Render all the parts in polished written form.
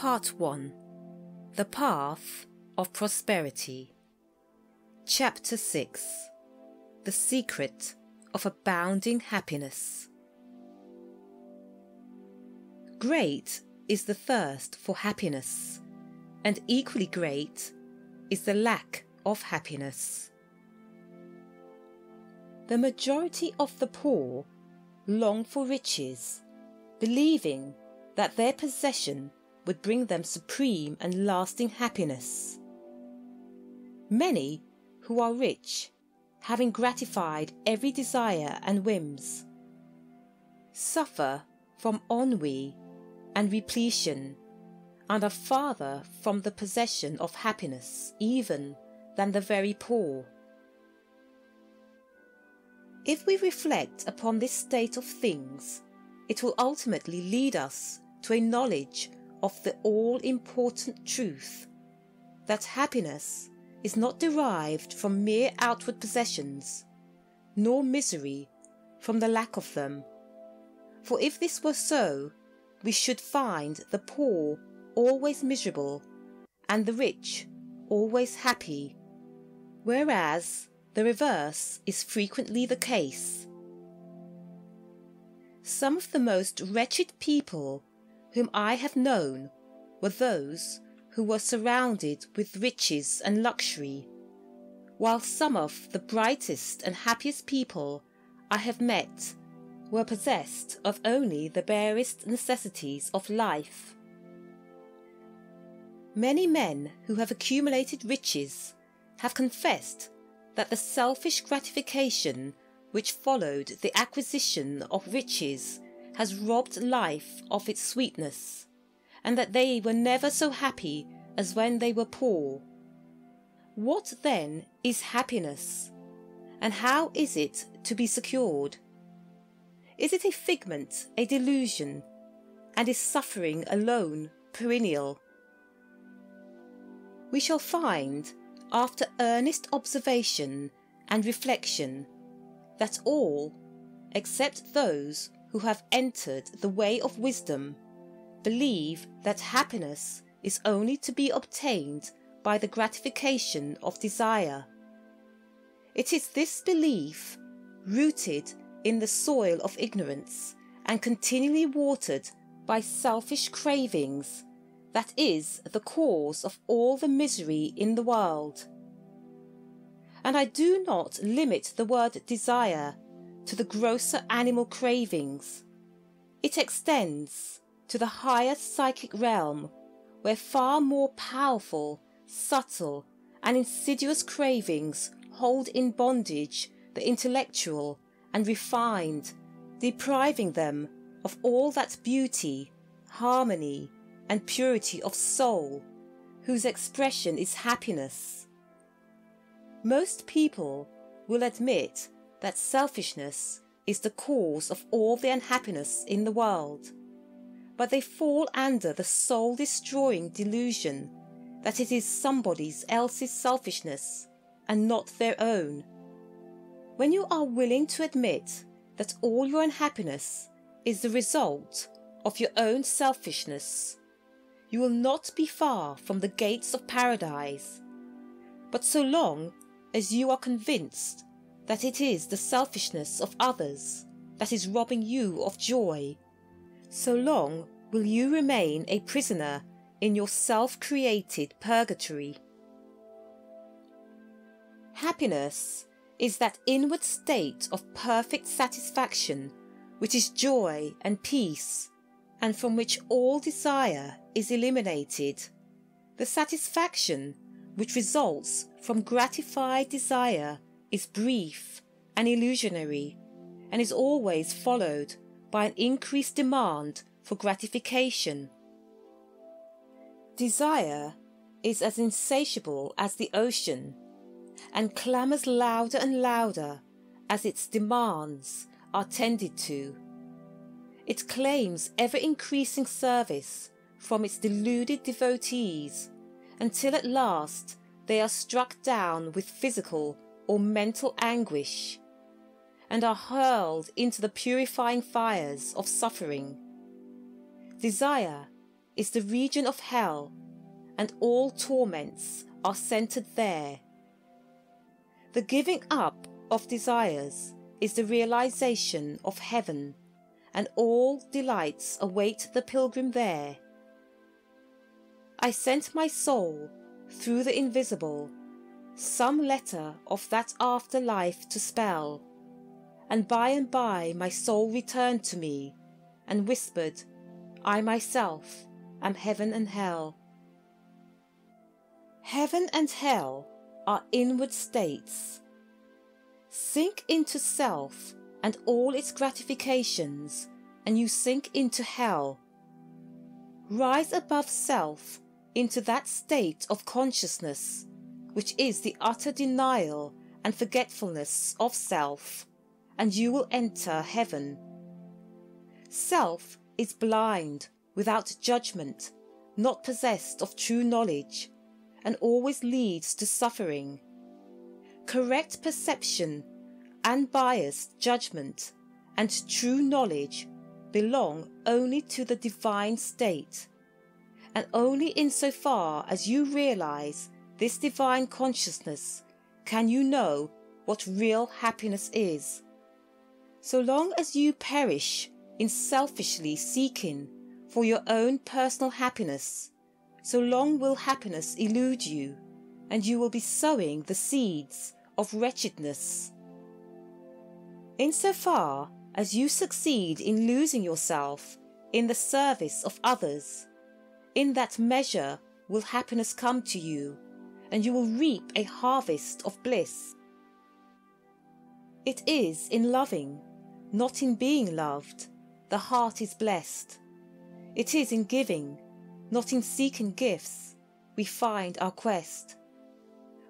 Part 1. The Path of Prosperity. Chapter 6. The Secret of Abounding Happiness. Great is the thirst for happiness, and equally great is the lack of happiness. The majority of the poor long for riches, believing that their possession would bring them supreme and lasting happiness. Many who are rich, having gratified every desire and whims, suffer from ennui and repletion, and are farther from the possession of happiness even than the very poor. If we reflect upon this state of things, it will ultimately lead us to a knowledge of the all-important truth that happiness is not derived from mere outward possessions, nor misery from the lack of them. For if this were so, we should find the poor always miserable and the rich always happy, whereas the reverse is frequently the case. Some of the most wretched people whom I have known were those who were surrounded with riches and luxury, while some of the brightest and happiest people I have met were possessed of only the barest necessities of life. Many men who have accumulated riches have confessed that the selfish gratification which followed the acquisition of riches has robbed life of its sweetness, and that they were never so happy as when they were poor. What then is happiness, and how is it to be secured? Is it a figment, a delusion, and is suffering alone perennial? We shall find, after earnest observation and reflection, that all, except those who have entered the way of wisdom, believe that happiness is only to be obtained by the gratification of desire. It is this belief, rooted in the soil of ignorance and continually watered by selfish cravings, that is the cause of all the misery in the world. And I do not limit the word desire to the grosser animal cravings. It extends to the higher psychic realm, where far more powerful, subtle, and insidious cravings hold in bondage the intellectual and refined, depriving them of all that beauty, harmony, and purity of soul, whose expression is happiness. Most people will admit that selfishness is the cause of all the unhappiness in the world, but they fall under the soul-destroying delusion that it is somebody else's selfishness and not their own. When you are willing to admit that all your unhappiness is the result of your own selfishness, you will not be far from the gates of paradise. But so long as you are convinced that it is the selfishness of others that is robbing you of joy, so long will you remain a prisoner in your self-created purgatory. Happiness is that inward state of perfect satisfaction which is joy and peace, and from which all desire is eliminated. The satisfaction which results from gratified desire is brief and illusionary, and is always followed by an increased demand for gratification. Desire is as insatiable as the ocean, and clamours louder and louder as its demands are tended to. It claims ever-increasing service from its deluded devotees, until at last they are struck down with physical or mental anguish, and are hurled into the purifying fires of suffering. Desire is the region of hell, and all torments are centered there. The giving up of desires is the realization of heaven, and all delights await the pilgrim there. I sent my soul through the invisible some letter of that afterlife to spell, and by my soul returned to me and whispered, I myself am heaven and hell. Heaven and hell are inward states. Sink into self and all its gratifications, and you sink into hell. Rise above self into that state of consciousness, which is the utter denial and forgetfulness of self, and you will enter heaven. Self is blind, without judgment, not possessed of true knowledge, and always leads to suffering. Correct perception, unbiased judgment, and true knowledge belong only to the divine state, and only insofar as you realize this divine consciousness can you know what real happiness is. So long as you perish in selfishly seeking for your own personal happiness, so long will happiness elude you, and you will be sowing the seeds of wretchedness. Insofar as you succeed in losing yourself in the service of others, in that measure will happiness come to you, and you will reap a harvest of bliss. It is in loving, not in being loved, the heart is blessed. It is in giving, not in seeking gifts, we find our quest.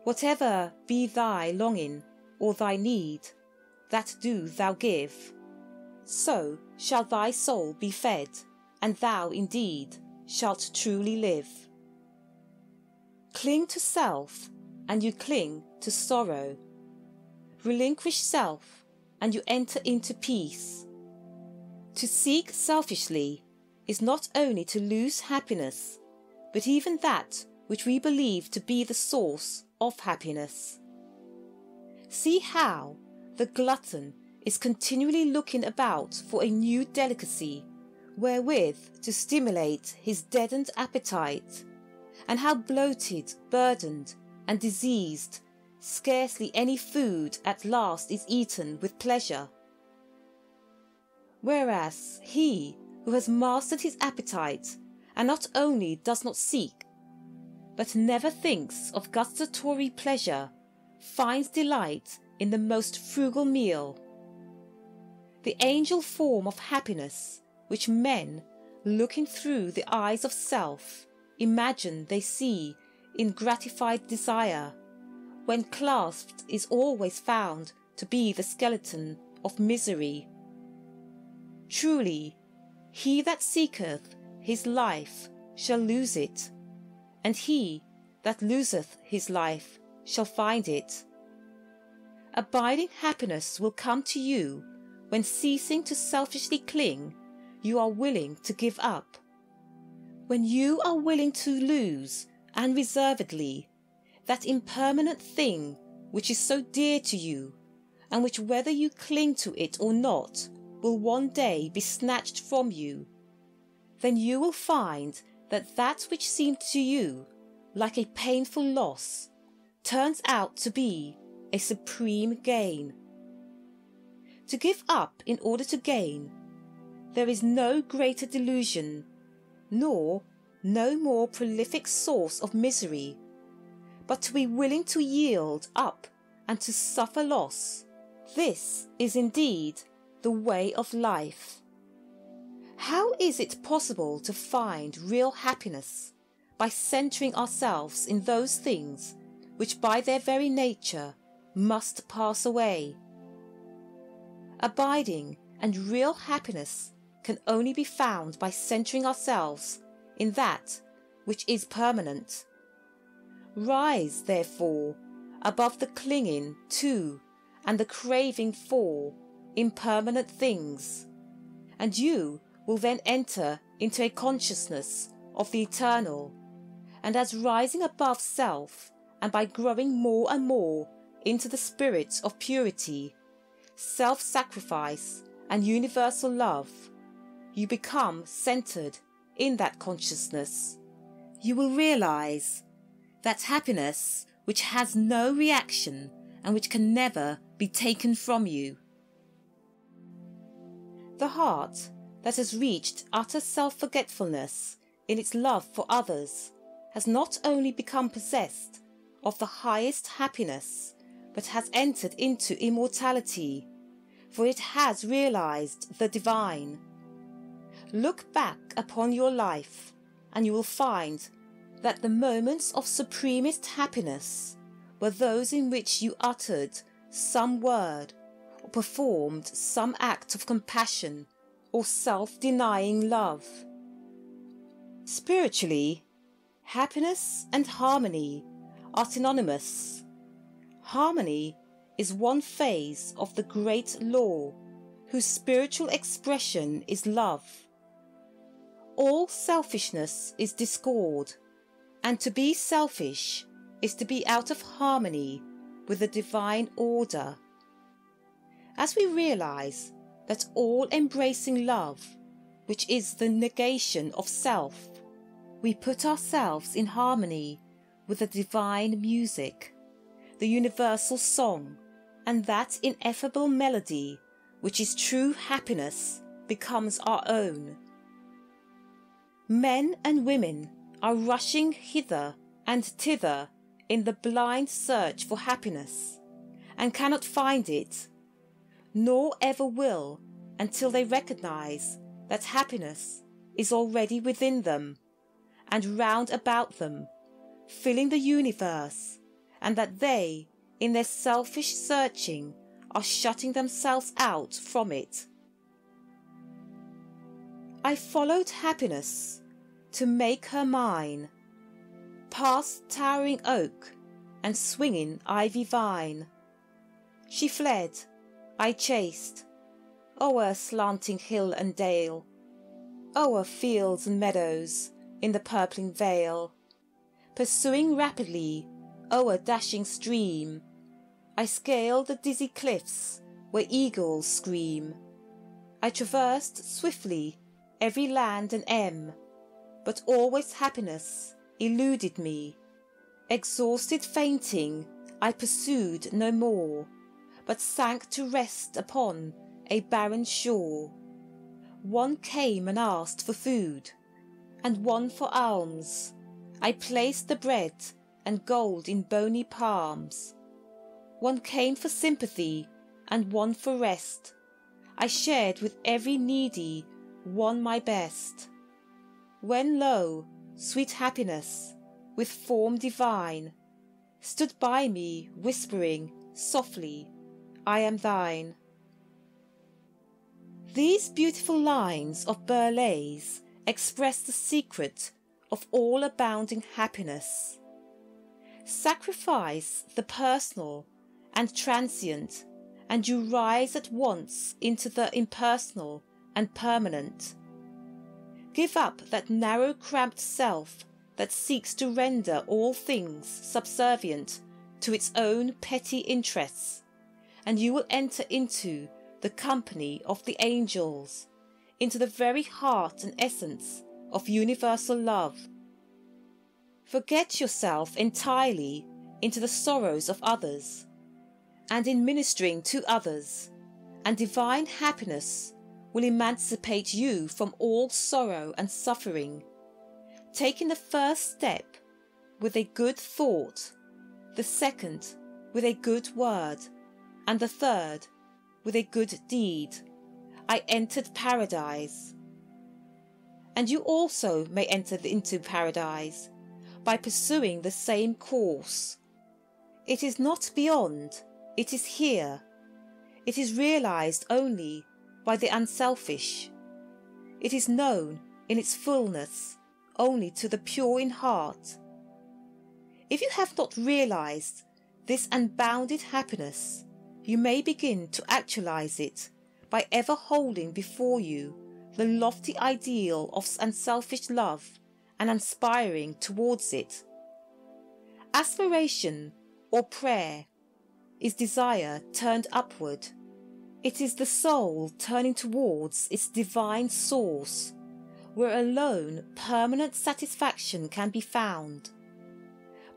Whatever be thy longing or thy need, that do thou give. So shall thy soul be fed, and thou indeed shalt truly live. Cling to self, and you cling to sorrow. Relinquish self, and you enter into peace. To seek selfishly is not only to lose happiness, but even that which we believe to be the source of happiness. See how the glutton is continually looking about for a new delicacy wherewith to stimulate his deadened appetite, and how bloated, burdened, and diseased scarcely any food at last is eaten with pleasure. Whereas he who has mastered his appetite, and not only does not seek, but never thinks of gustatory pleasure, finds delight in the most frugal meal. The angel form of happiness, which men, looking through the eyes of self, imagine they see in gratified desire, when clasped is always found to be the skeleton of misery. Truly, he that seeketh his life shall lose it, and he that loseth his life shall find it. Abiding happiness will come to you when, ceasing to selfishly cling, you are willing to give up. When you are willing to lose, unreservedly, that impermanent thing which is so dear to you, and which, whether you cling to it or not, will one day be snatched from you, then you will find that that which seemed to you like a painful loss turns out to be a supreme gain. To give up in order to gain, there is no greater delusion, nor no more prolific source of misery, but to be willing to yield up and to suffer loss. This is indeed the way of life. How is it possible to find real happiness by centering ourselves in those things which by their very nature must pass away? Abiding and real happiness can only be found by centering ourselves in that which is permanent. Rise, therefore, above the clinging to and the craving for impermanent things, and you will then enter into a consciousness of the eternal, and as rising above self, and by growing more and more into the spirit of purity, self-sacrifice and universal love, you become centered in that consciousness. You will realize that happiness which has no reaction and which can never be taken from you. The heart that has reached utter self-forgetfulness in its love for others has not only become possessed of the highest happiness, but has entered into immortality, for it has realized the divine. Look back upon your life, and you will find that the moments of supremest happiness were those in which you uttered some word or performed some act of compassion or self-denying love. Spiritually, happiness and harmony are synonymous. Harmony is one phase of the great law, whose spiritual expression is love. All selfishness is discord, and to be selfish is to be out of harmony with the divine order. As we realize that all-embracing love, which is the negation of self, we put ourselves in harmony with the divine music, the universal song, and that ineffable melody which is true happiness becomes our own. Men and women are rushing hither and thither in the blind search for happiness, and cannot find it, nor ever will until they recognize that happiness is already within them and round about them, filling the universe, and that they, in their selfish searching, are shutting themselves out from it. I followed happiness to make her mine, past towering oak and swinging ivy vine. She fled, I chased, o'er slanting hill and dale, o'er fields and meadows in the purpling vale. Pursuing rapidly o'er dashing stream, I scaled the dizzy cliffs where eagles scream. I traversed swiftly every land and em, but always happiness eluded me. Exhausted fainting, I pursued no more, but sank to rest upon a barren shore. One came and asked for food, and one for alms. I placed the bread and gold in bony palms. One came for sympathy, and one for rest. I shared with every needy one my best. When lo, sweet happiness, with form divine, stood by me whispering softly, I am thine. These beautiful lines of Burleigh's express the secret of all abounding happiness. Sacrifice the personal and transient, and you rise at once into the impersonal and permanent. Give up that narrow cramped self that seeks to render all things subservient to its own petty interests, and you will enter into the company of the angels, into the very heart and essence of universal love. Forget yourself entirely into the sorrows of others, and in ministering to others, and divine happiness will emancipate you from all sorrow and suffering. Taking the first step with a good thought, the second with a good word, and the third with a good deed, I entered paradise. And you also may enter into paradise by pursuing the same course. It is not beyond, it is here. It is realized only by the unselfish. It is known in its fullness only to the pure in heart. If you have not realized this unbounded happiness, you may begin to actualize it by ever holding before you the lofty ideal of unselfish love and aspiring towards it. Aspiration, or prayer, is desire turned upward. It is the soul turning towards its divine source, where alone permanent satisfaction can be found.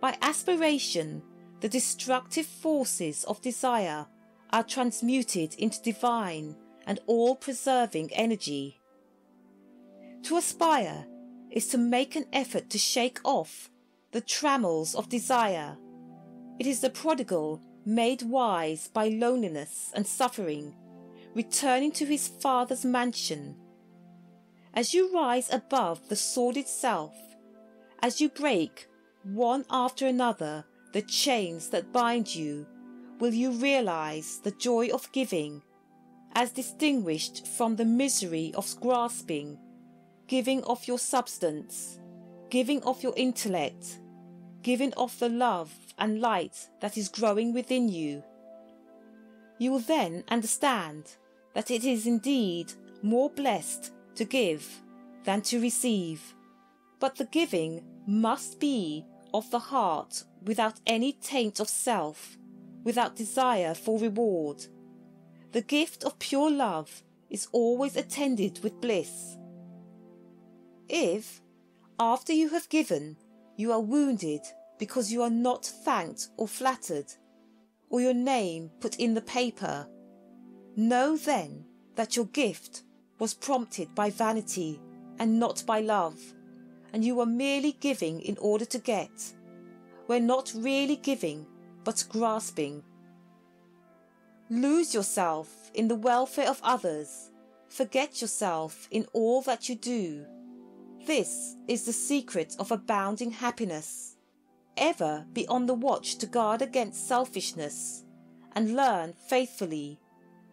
By aspiration, the destructive forces of desire are transmuted into divine and all-preserving energy. To aspire is to make an effort to shake off the trammels of desire. It is the prodigal made wise by loneliness and suffering, returning to his Father's mansion. As you rise above the sordid self, as you break one after another the chains that bind you, will you realize the joy of giving, as distinguished from the misery of grasping, giving of your substance, giving of your intellect, giving of the love and light that is growing within you. You will then understand that it is indeed more blessed to give than to receive, but the giving must be of the heart, without any taint of self, without desire for reward. The gift of pure love is always attended with bliss. If, after you have given, you are wounded because you are not thanked or flattered, or your name put in the paper, know then that your gift was prompted by vanity and not by love, and you are merely giving in order to get, when not really giving but grasping. Lose yourself in the welfare of others, forget yourself in all that you do. This is the secret of abounding happiness. Ever be on the watch to guard against selfishness, and learn faithfully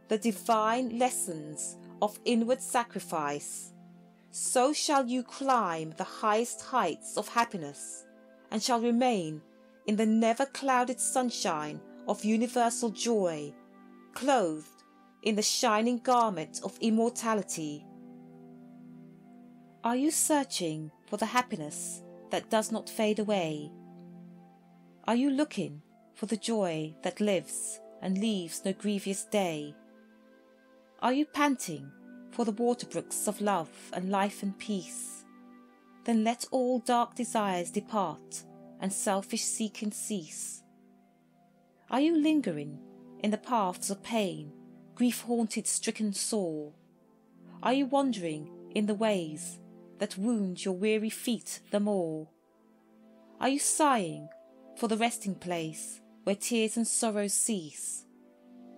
the divine lessons of inward sacrifice. So shall you climb the highest heights of happiness, and shall remain in the never-clouded sunshine of universal joy, clothed in the shining garment of immortality. Are you searching for the happiness that does not fade away? Are you looking for the joy that lives and leaves no grievous day? Are you panting for the waterbrooks of love and life and peace? Then let all dark desires depart and selfish seeking cease. Are you lingering in the paths of pain, grief-haunted, stricken soul? Are you wandering in the ways that wound your weary feet the more? Are you sighing for the resting place where tears and sorrows cease?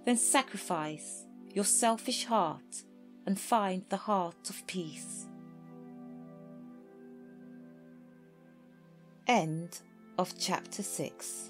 Then sacrifice your selfish heart and find the heart of peace. End of chapter 6.